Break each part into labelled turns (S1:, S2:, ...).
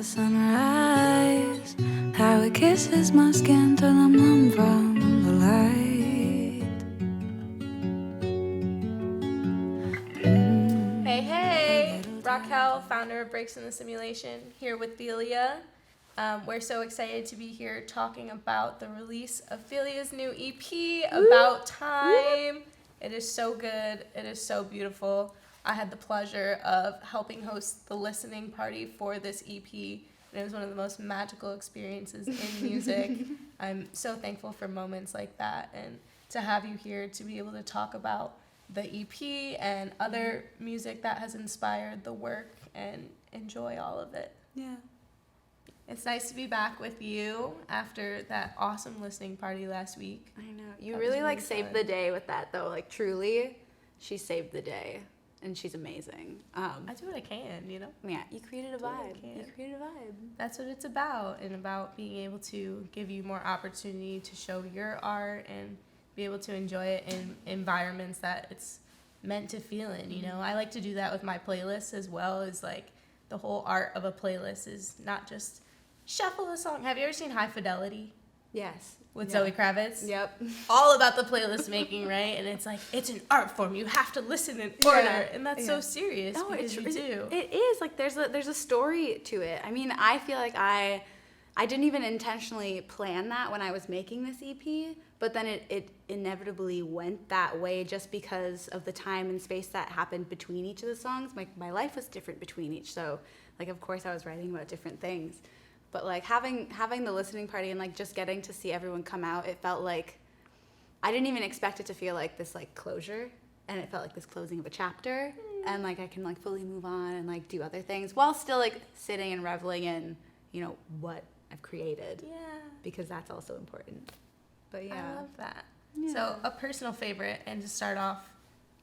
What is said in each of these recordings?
S1: sunrise, how it kisses my skin till I'm numb from the light.
S2: Hey, Raquel, founder of Breaks in the Simulation, here with Thelia. We're so excited to be here talking about the release of Thelia's new EP, About Time. It is so good. It is so beautiful. I had the pleasure of helping host the listening party for this EP, and it was one of the most magical experiences in music. I'm so thankful for moments like that, and to have you here to be able to talk about the EP and other music that has inspired the work and enjoy all of it.
S3: Yeah.
S2: It's nice to be back with you after that awesome listening party last week.
S3: I know. You really like saved the day with that though. Like truly, she saved the day. And she's amazing.
S2: I do what I can, you know?
S3: Yeah, you created a vibe. You created a vibe.
S2: That's what it's about, and about being able to give you more opportunity to show your art and be able to enjoy it in environments that it's meant to feel in, you know? I like to do that with my playlists as well, as like the whole art of a playlist is not just shuffle a song. Have you ever seen High Fidelity?
S3: Yes.
S2: With Zoe Kravitz?
S3: Yep.
S2: All about the playlist making, right? And it's like, it's an art form. You have to listen in order. Yeah. And that's so serious because you do.
S3: It is. Like, there's a story to it. I mean, I feel like I didn't even intentionally plan that when I was making this EP, but then it inevitably went that way just because of the time and space that happened between each of the songs. My life was different between each. So, like, of course, I was writing about different things. But like having the listening party and like just getting to see everyone come out, it felt like I didn't even expect it to feel like this like closure, and it felt like this closing of a chapter, and like I can like fully move on and like do other things while still like sitting and reveling in, you know, what I've created.
S2: Yeah. Because
S3: that's also important. But yeah.
S2: I love that. Yeah. So a personal favorite, and to start off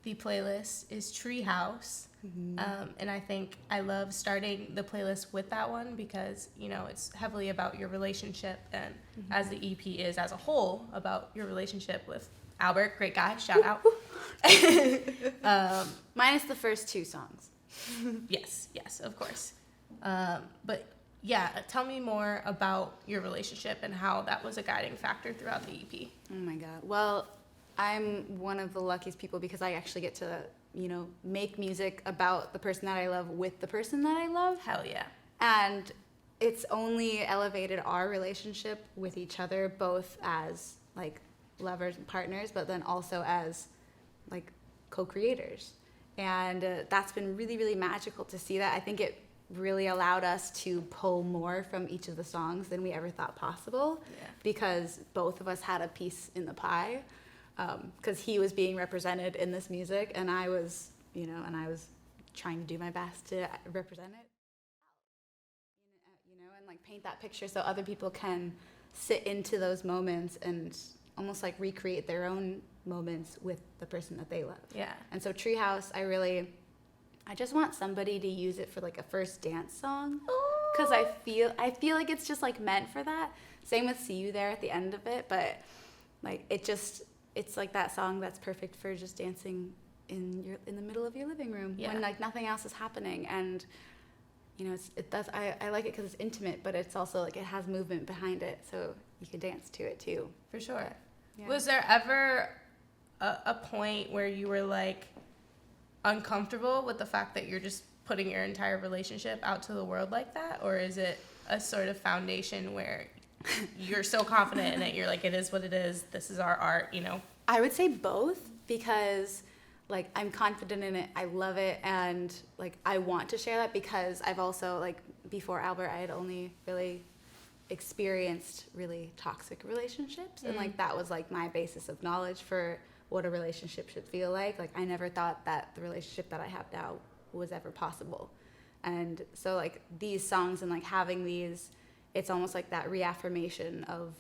S2: the playlist, is Treehouse. Mm-hmm. And I think I love starting the playlist with that one because, you know, it's heavily about your relationship, and as the EP is as a whole about your relationship with Albert, great guy, shout out.
S3: Minus the first two songs.
S2: Yes, of course. But yeah, tell me more about your relationship and how that was a guiding factor throughout the EP.
S3: Oh my God. Well, I'm one of the luckiest people because I actually get to, you know, make music about the person that I love with the person that I love.
S2: Hell yeah.
S3: And it's only elevated our relationship with each other, both as like lovers and partners, but then also as like co-creators. And that's been really, really magical to see that. I think it really allowed us to pull more from each of the songs than we ever thought possible, because both of us had a piece in the pie. Because he was being represented in this music, and I was, you know, trying to do my best to represent it, you know, and like paint that picture so other people can sit into those moments and almost like recreate their own moments with the person that they love.
S2: Yeah.
S3: And so Treehouse, I just want somebody to use it for like a first dance song, because I feel like it's just like meant for that. Same with See You There at the end of it, but like it's like that song that's perfect for just dancing in the middle of your living room when like nothing else is happening. And you know, I like it because it's intimate, but it's also like it has movement behind it, so you can dance to it too.
S2: For sure.
S3: Yeah.
S2: Was there ever a point where you were like uncomfortable with the fact that you're just putting your entire relationship out to the world like that, or is it a sort of foundation where you're so confident in it, you're like, it is what it is, this is our art, you know?
S3: I would say both, because like I'm confident in it, I love it, and like I want to share that because I've also, like, before Albert, I had only really experienced really toxic relationships, and like that was like my basis of knowledge for what a relationship should feel like. Like I never thought that the relationship that I have now was ever possible. And so like these songs and like having these, it's almost like that reaffirmation of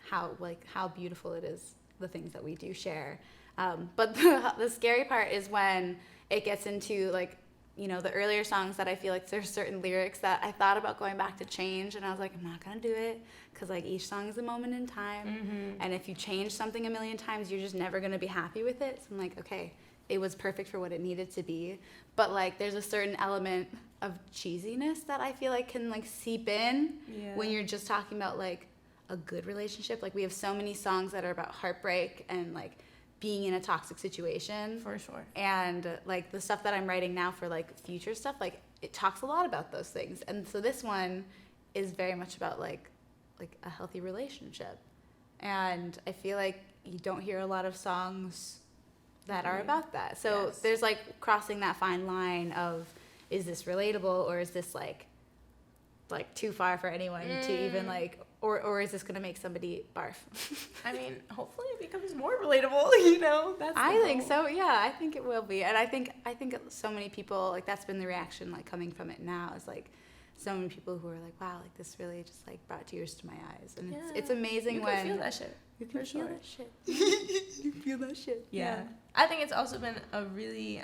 S3: how beautiful it is, the things that we do share. But the scary part is when it gets into like, you know, the earlier songs that I feel like there's certain lyrics that I thought about going back to change, and I was like, I'm not gonna do it, because like each song is a moment in time, and if you change something a million times, you're just never gonna be happy with it. So I'm like, okay, it was perfect for what it needed to be, but like there's a certain element of cheesiness that I feel like can like seep in
S2: Yeah.
S3: when you're just talking about like a good relationship. Like we have so many songs that are about heartbreak and like being in a toxic situation.
S2: For sure.
S3: And like the stuff that I'm writing now for like future stuff, like it talks a lot about those things. And so this one is very much about like a healthy relationship. And I feel like you don't hear a lot of songs that are about that. So
S2: Yes.
S3: there's like crossing that fine line of, is this relatable, or is this like too far for anyone to even like, or is this gonna make somebody barf?
S2: I mean, hopefully it becomes more relatable, you know? That's the
S3: I think
S2: goal.
S3: so, yeah. I think it will be. And I think so many people, like that's been the reaction like coming from it now, is like so many people who are like, wow, like this really just like brought tears to my eyes. And it's amazing
S2: you
S3: when
S2: can feel that shit.
S3: you can
S2: for
S3: feel
S2: sure.
S3: that shit. You can feel that shit.
S2: Yeah. I think it's also been a really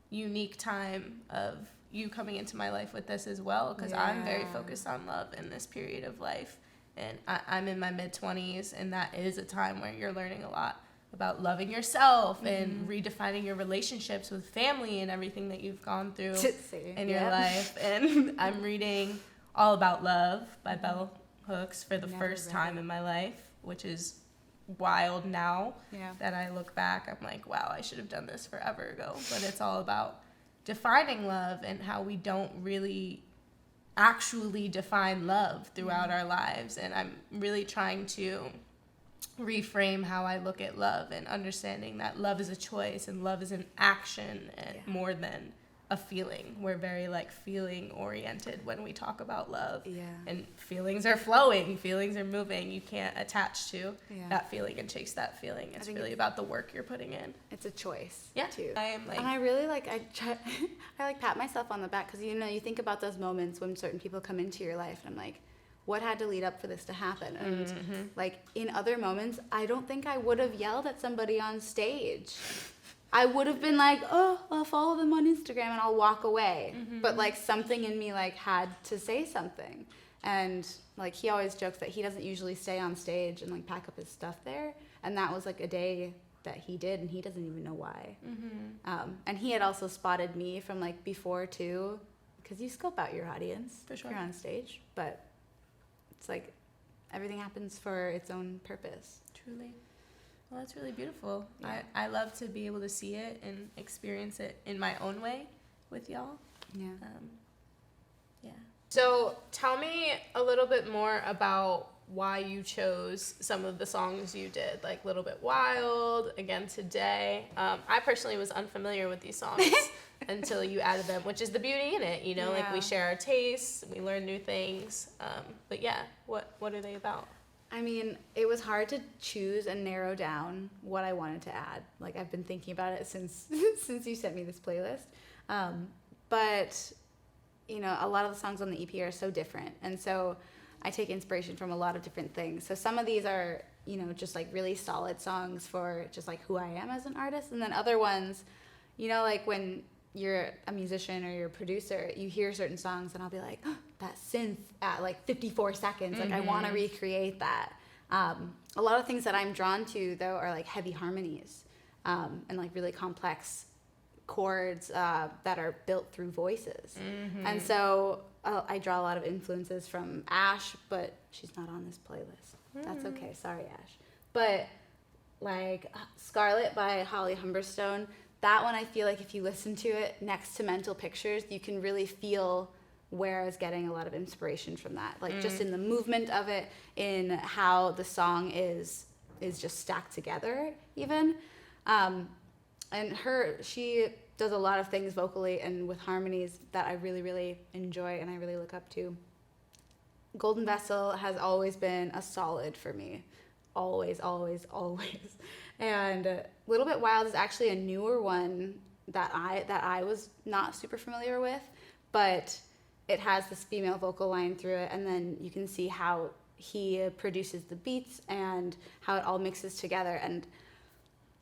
S2: unique time of you coming into my life with this as well, because I'm very
S3: Yeah.
S2: focused on love in this period of life. And I'm in my mid-20s, and that is a time where you're learning a lot about loving yourself and redefining your relationships with family and everything that you've gone through in your life. And I'm reading All About Love by Bell Hooks for the
S3: Never
S2: first
S3: read
S2: time
S3: it.
S2: in my life, which is wild now
S3: Yeah.
S2: that I look back. I'm like, wow, I should have done this forever ago. But it's all about defining love and how we don't really actually define love throughout our lives. And I'm really trying to reframe how I look at love and understanding that love is a choice and love is an action and more than a feeling. We're very like feeling oriented when we talk about love.
S3: Yeah.
S2: And feelings are flowing, feelings are moving. You can't attach to
S3: Yeah.
S2: that feeling and chase that feeling. It's
S3: think
S2: really about the work you're putting in.
S3: It's a choice.
S2: Yeah.
S3: Too.
S2: I am like,
S3: And I really like, I like pat myself on the back, because, you know, you think about those moments when certain people come into your life, and I'm like, what had to lead up for this to happen? And like in other moments, I don't think I would have yelled at somebody on stage. I would have been like, oh, I'll follow them on Instagram and I'll walk away. But like something in me like had to say something. And like he always jokes that he doesn't usually stay on stage and like pack up his stuff there. And that was like a day that he did, and he doesn't even know why. And he had also spotted me from like before too, because you scope out your audience
S2: For sure.
S3: if you're on stage. But it's like everything happens for its own purpose.
S2: truly. Well, that's really beautiful.
S3: Yeah.
S2: I love to be able to see it and experience it in my own way with y'all.
S3: Yeah.
S2: Yeah. So tell me a little bit more about why you chose some of the songs you did, like Little Bit Wild, Again Today. I personally was unfamiliar with these songs until you added them, which is the beauty in it, you know, like we
S3: Yeah.
S2: share our tastes, we learn new things. But yeah, what are they about?
S3: I mean, it was hard to choose and narrow down what I wanted to add. Like, I've been thinking about it since since you sent me this playlist. But, you know, a lot of the songs on the EP are so different. And so I take inspiration from a lot of different things. So some of these are, you know, just like really solid songs for just like who I am as an artist. And then other ones, you know, like when you're a musician or you're a producer, you hear certain songs and I'll be like, oh, that synth at like 54 seconds, like I want to recreate that. A lot of things that I'm drawn to though are like heavy harmonies and like really complex chords that are built through voices. And so I draw a lot of influences from Ash, but she's not on this playlist. That's okay, sorry Ash. But like Scarlet by Holly Humberstone, that one I feel like if you listen to it next to Mental Pictures, you can really feel where I was getting a lot of inspiration from that. Like just in the movement of it, in how the song is just stacked together even. And she does a lot of things vocally and with harmonies that I really, really enjoy and I really look up to. Golden Vessel has always been a solid for me. Always, always, always. And Little Bit Wild is actually a newer one that I was not super familiar with, but it has this female vocal line through it, and then you can see how he produces the beats and how it all mixes together. And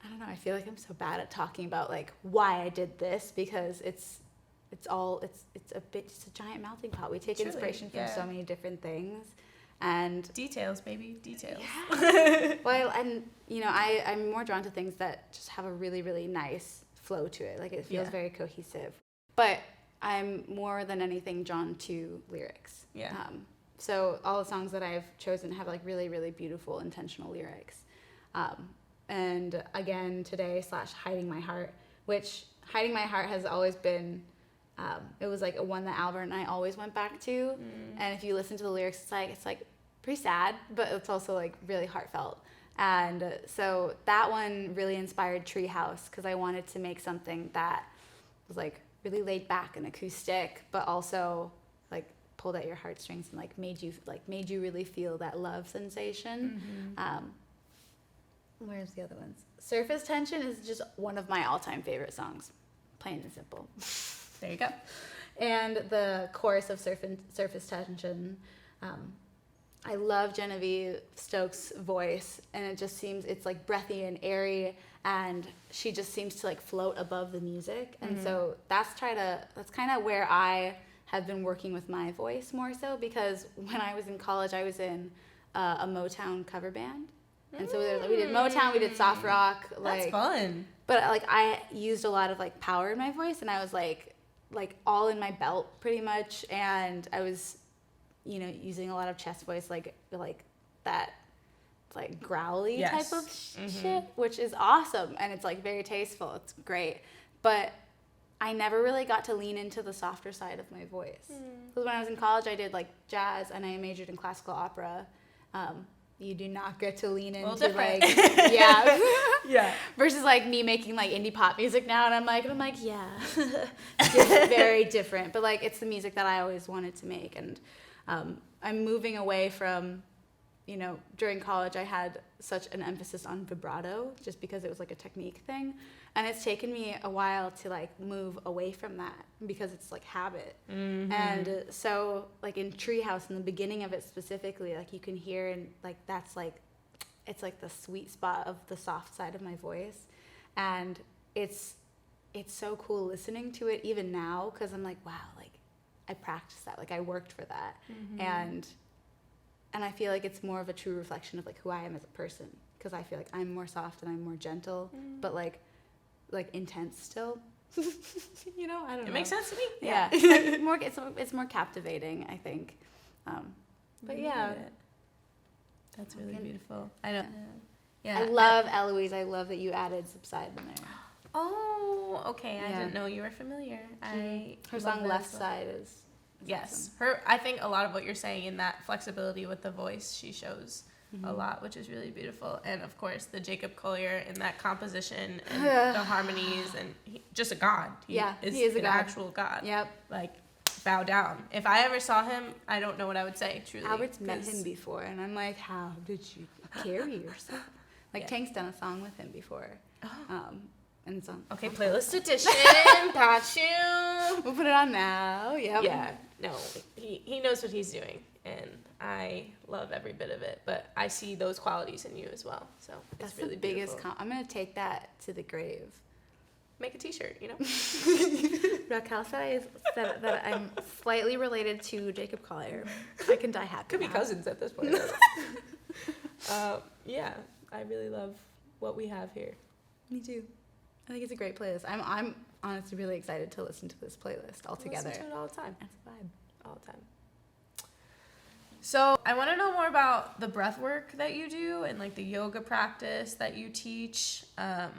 S3: I don't know, I feel like I'm so bad at talking about like why I did this, because it's a giant melting pot. We take
S2: Truly,
S3: inspiration from
S2: yeah.
S3: so many different things. And
S2: Details, baby, details.
S3: well, and you know, I'm more drawn to things that just have a really, really nice flow to it. Like it feels very cohesive. But I'm more than anything drawn to lyrics.
S2: Yeah.
S3: So all the songs that I've chosen have like really, really beautiful intentional lyrics. And again, today / Hiding My Heart, which Hiding My Heart has always been, it was like a one that Albert and I always went back to. And if you listen to the lyrics, it's like pretty sad, but it's also like really heartfelt. And so that one really inspired Treehouse, because I wanted to make something that was like really laid back and acoustic, but also like pulled at your heartstrings and like made you really feel that love sensation. Where's the other ones? Surface Tension is just one of my all-time favorite songs, plain and simple.
S2: There you go.
S3: And the chorus of Surface Tension, I love Genevieve Stokes' voice, and it just seems, it's like breathy and airy, and she just seems to like float above the music. And so that's kind of where I have been working with my voice more so, because when I was in college, I was in a Motown cover band. And so we did Motown, we did soft rock.
S2: That's fun.
S3: But like I used a lot of like power in my voice, and I was like all in my belt pretty much, and I was, using a lot of chest voice, like that like growly type of shit, which is awesome, and it's like very tasteful. It's great. But I never really got to lean into the softer side of my voice. Because when I was in college, I did like jazz, and I majored in classical opera. You do not get to lean into like, yeah. Versus like me making like indie pop music now, and I'm like, yeah, it's very different. But like, it's the music that I always wanted to make, and I'm moving away from, during college I had such an emphasis on vibrato just because it was like a technique thing, and it's taken me a while to like move away from that because it's like habit. And so like in Treehouse, in the beginning of it specifically, like you can hear, and like that's like, it's like the sweet spot of the soft side of my voice, and it's so cool listening to it even now, because I'm like, wow, like I practiced that, like I worked for that. And I feel like it's more of a true reflection of like who I am as a person, because I feel like I'm more soft and I'm more gentle, but like intense still. I don't know.
S2: It makes sense to me.
S3: Yeah. It's more captivating, I think. But yeah.
S2: That's really beautiful. I know.
S3: I love Eloise. I love that you added Subside in there.
S2: Oh, okay. I didn't know you were familiar.
S3: Her song Left Side is
S2: yes.
S3: awesome.
S2: I think a lot of what you're saying in that flexibility with the voice, she shows a lot, which is really beautiful. And of course, the Jacob Collier in that composition and the harmonies, and just a god. He is an actual god.
S3: Yep.
S2: Like, bow down. If I ever saw him, I don't know what I would say, truly.
S3: Albert's met him before, and I'm like, how did you carry yourself? Like, Tank's done a song with him before. And it's on.
S2: Okay, playlist edition. Got you.
S3: We'll put it on now. Yep.
S2: Yeah. No, he knows what he's doing, and I love every bit of it. But I see those qualities in you as well. So
S3: that's
S2: it's really
S3: the biggest.
S2: beautiful.
S3: I'm gonna take that to the grave.
S2: Make a T-shirt,
S3: Raquel said that I'm slightly related to Jacob Collier. I can die happy.
S2: Could be
S3: now.
S2: cousins at this point. Yeah, I really love what we have here.
S3: Me too. I think it's a great playlist. I'm honestly really excited to listen to this playlist all together.
S2: Listen to it all the time.
S3: That's a vibe.
S2: All the time. So I want to know more about the breath work that you do and like the yoga practice that you teach. A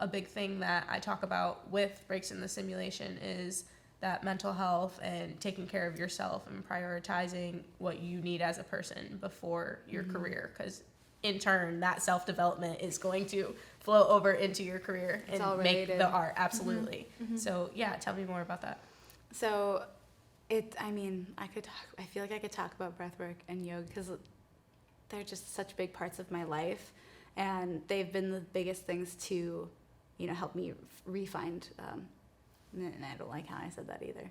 S2: big thing that I talk about with Breaks in the Simulation is that mental health and taking care of yourself and prioritizing what you need as a person before your career, because in turn that self-development is going to flow over into your career and make the art. Absolutely. So yeah, tell me more about that.
S3: So I feel like I could talk about breathwork and yoga because they're just such big parts of my life, and they've been the biggest things to, help me re-find, and I don't like how I said that either.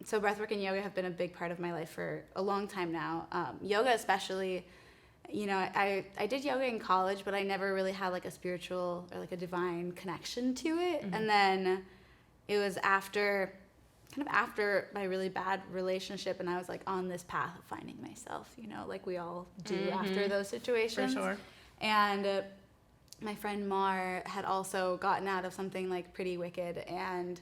S3: So breathwork and yoga have been a big part of my life for a long time now. Yoga especially, I did yoga in college, but I never really had like a spiritual or like a divine connection to it. And then it was after my really bad relationship, and I was like on this path of finding myself, like we all do after those situations.
S2: For sure.
S3: And my friend Mar had also gotten out of something like pretty wicked, and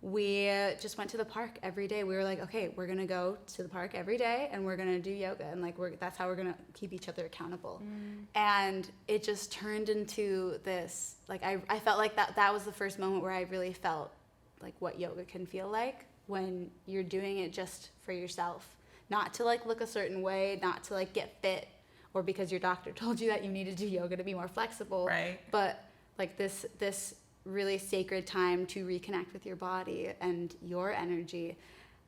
S3: we just went to the park every day. We were like, okay, we're going to go to the park every day and we're going to do yoga. And like, that's how we're going to keep each other accountable. And it just turned into this, like, I felt like that was the first moment where I really felt like what yoga can feel like when you're doing it just for yourself, not to like look a certain way, not to like get fit, or because your doctor told you that you need to do yoga to be more flexible.
S2: Right.
S3: But like this really sacred time to reconnect with your body and your energy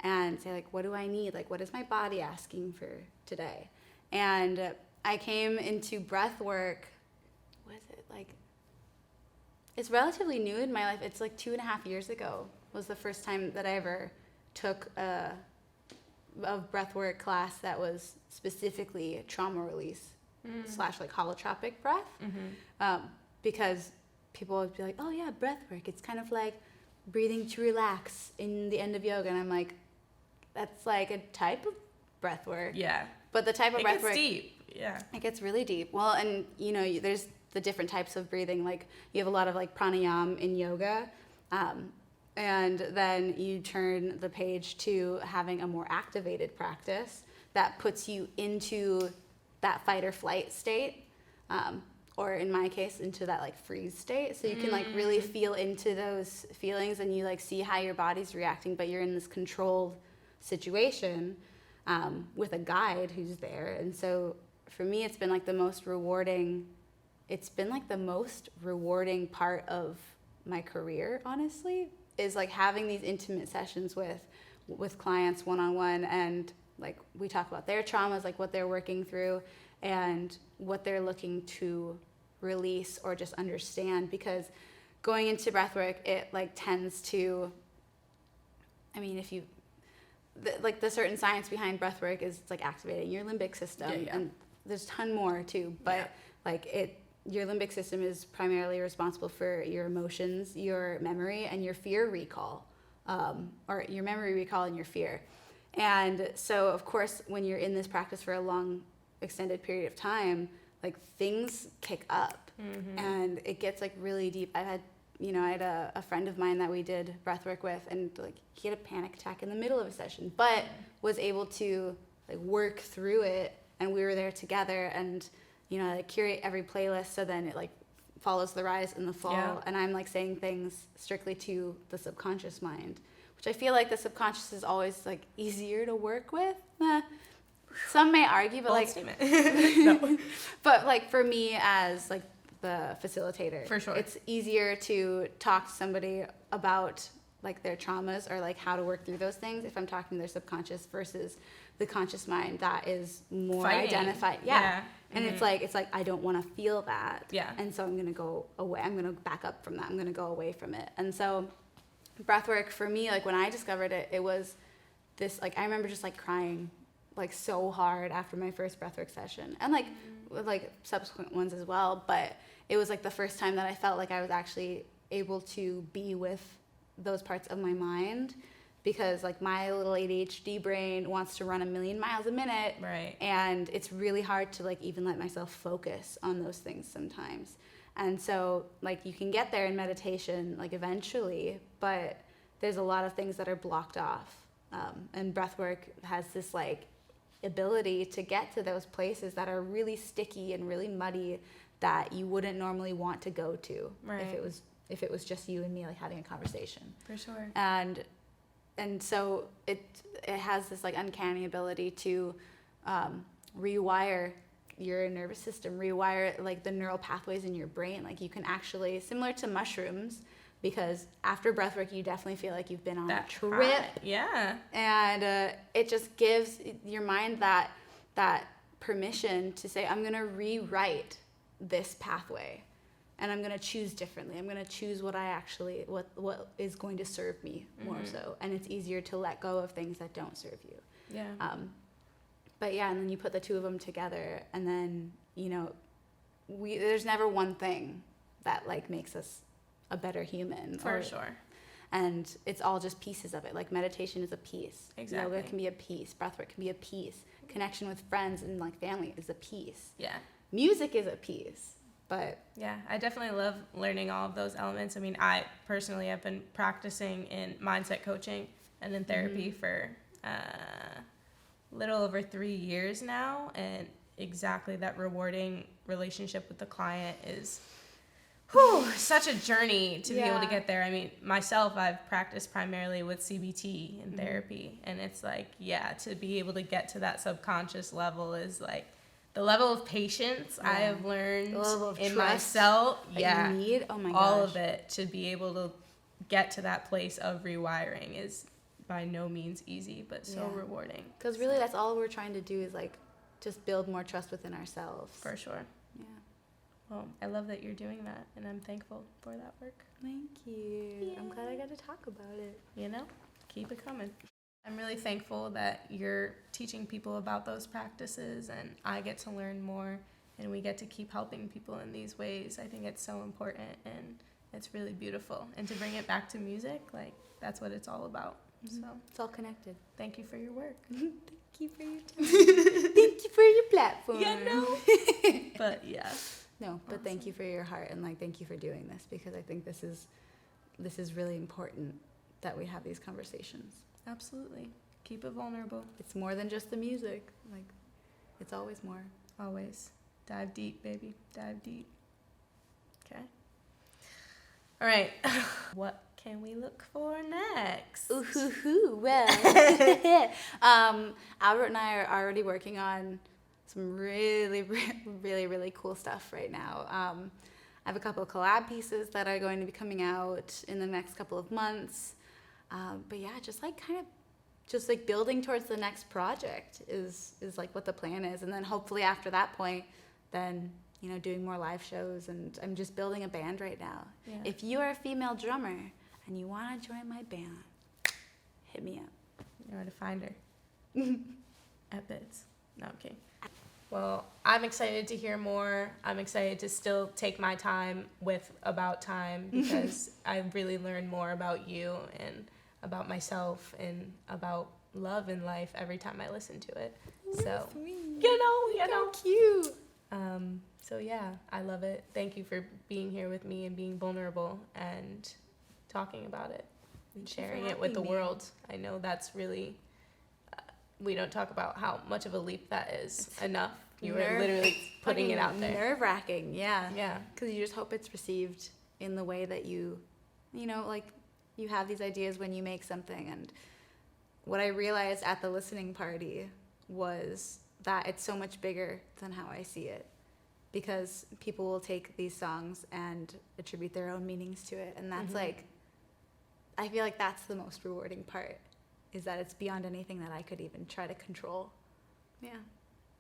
S3: and say like, what do I need? Like, what is my body asking for today? And I came into breath work, it's relatively new in my life. It's like 2.5 years ago was the first time that I ever took a breathwork class that was specifically trauma release / like holotropic breath. Because people would be like, oh yeah, breathwork, it's kind of like breathing to relax in the end of yoga. And I'm like, that's like a type of breathwork.
S2: Yeah.
S3: But the type of breathwork,
S2: it gets deep. Yeah.
S3: It gets really deep. Well, and you know, there's the different types of breathing. Like you have a lot of like pranayama in yoga. And then you turn the page to having a more activated practice that puts you into that fight or flight state. Or in my case, into that like freeze state. So you can like really feel into those feelings and you like see how your body's reacting, but you're in this controlled situation with a guide who's there. And so for me, it's been like the most rewarding part of my career, honestly, is like having these intimate sessions with clients one-on-one, and like we talk about their traumas, like what they're working through and what they're looking to release or just understand. Because going into breathwork, it like tends to, I mean, if you like the certain science behind breathwork is it's like activating your limbic system, and there's a ton more too, but like your limbic system is primarily responsible for your emotions, your memory, and your fear recall, or your memory recall and your fear. And so, of course, when you're in this practice for a long, extended period of time, like things kick up and it gets like really deep. I had a friend of mine that we did breathwork with, and like he had a panic attack in the middle of a session, but was able to like work through it, and we were there together, and like curate every playlist so then it like follows the rise and the fall, and I'm like saying things strictly to the subconscious mind, which I feel like the subconscious is always like easier to work with. Some may argue, but like
S2: no.
S3: But like for me as like the facilitator,
S2: for sure,
S3: it's easier to talk to somebody about like their traumas or like how to work through those things if I'm talking to their subconscious versus the conscious mind that is more identified. And it's like I don't want to feel that. And so I'm going to go away. I'm going to back up from that. I'm going to go away from it. And so breathwork for me, like when I discovered it, it was this, like I remember just like crying like so hard after my first breathwork session, and like with like subsequent ones as well. But it was like the first time that I felt like I was actually able to be with those parts of my mind, because like my little ADHD brain wants to run 1,000,000 miles a minute,
S2: right? And
S3: it's really hard to like even let myself focus on those things sometimes. And so like you can get there in meditation like eventually, but there's a lot of things that are blocked off, and breathwork has this like ability to get to those places that are really sticky and really muddy that you wouldn't normally want to go to,
S2: right,
S3: if it was just you and me like having a conversation.
S2: For sure.
S3: And so it has this like uncanny ability to rewire your nervous system, rewire like the neural pathways in your brain. Like you can actually, similar to mushrooms, because after breathwork you definitely feel like you've been on a trip. And it just gives your mind that permission to say, I'm gonna rewrite this pathway, and I'm gonna choose differently. I'm gonna choose what is going to serve me more so, and it's easier to let go of things that don't serve you. But and then you put the two of them together, and then there's never one thing that like makes us a better human.
S2: For sure.
S3: And it's all just pieces of it. Like meditation is a piece.
S2: Exactly.
S3: Yoga can be a piece. Breathwork can be a piece. Connection with friends and like family is a piece.
S2: Yeah.
S3: Music is a piece. But
S2: yeah, I definitely love learning all of those elements. I mean, I personally have been practicing in mindset coaching and in therapy for little over 3 years now, and exactly that rewarding relationship with the client is such a journey to be able to get there. I mean, myself, I've practiced primarily with CBT and therapy, and it's like, to be able to get to that subconscious level is like the level of patience I have learned in myself.
S3: You need. Oh my gosh.
S2: All of it to be able to get to that place of rewiring is by no means easy, but so rewarding.
S3: Because really, that's all we're trying to do is like just build more trust within ourselves.
S2: For sure.
S3: Yeah.
S2: Well, I love that you're doing that, and I'm thankful for that work.
S3: Thank you. I'm glad I got to talk about it.
S2: You know, keep it coming. I'm really thankful that you're teaching people about those practices, and I get to learn more, and we get to keep helping people in these ways. I think it's so important, and it's really beautiful. And to bring it back to music, like, that's what it's all about. So
S3: it's all connected.
S2: Thank you for your work.
S3: Thank you for your time. Thank you for your platform.
S2: Yeah, no. But yeah.
S3: No, but thank you for your heart, and like thank you for doing this, because I think this is really important that we have these conversations.
S2: Absolutely. Keep it vulnerable.
S3: It's more than just the music. Like, it's always more.
S2: Always. Dive deep, baby. Dive deep. Okay. All right. What can we look for next?
S3: Well, Albert and I are already working on some really, really, really cool stuff right now. I have a couple of collab pieces that are going to be coming out in the next couple of months. But yeah, just like building towards the next project is like what the plan is. And then hopefully after that point, then, doing more live shows. And I'm just building a band right now. Yeah. If you are a female drummer and you want to join my band, hit me up.
S2: You know where to find her. At Bids. No, I'm kidding. Well, I'm excited to hear more. I'm excited to still take my time with About Time, because I really learn more about you and about myself and about love in life every time I listen to it. So, you know.
S3: Cute.
S2: So yeah, I love it. Thank you for being here with me and being vulnerable and talking about it and sharing it with the world. I know that's really, we don't talk about how much of a leap that is enough. You were literally putting it out there.
S3: Nerve-wracking, yeah.
S2: Yeah.
S3: Because you just hope it's received in the way that you have these ideas when you make something. And what I realized at the listening party was that it's so much bigger than how I see it. Because people will take these songs and attribute their own meanings to it. And that's I feel like that's the most rewarding part, is that it's beyond anything that I could even try to control. Yeah.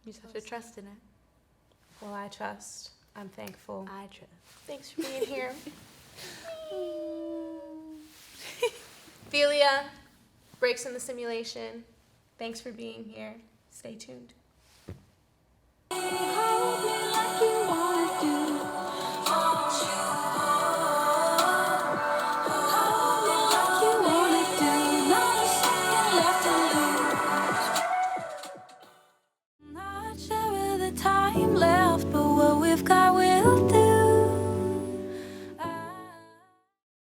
S3: You just have to trust in it.
S2: Well, I trust. I'm thankful.
S3: I trust.
S2: Thanks for being here. Thelia, Breaks in the Simulation. Thanks for being here. Stay tuned.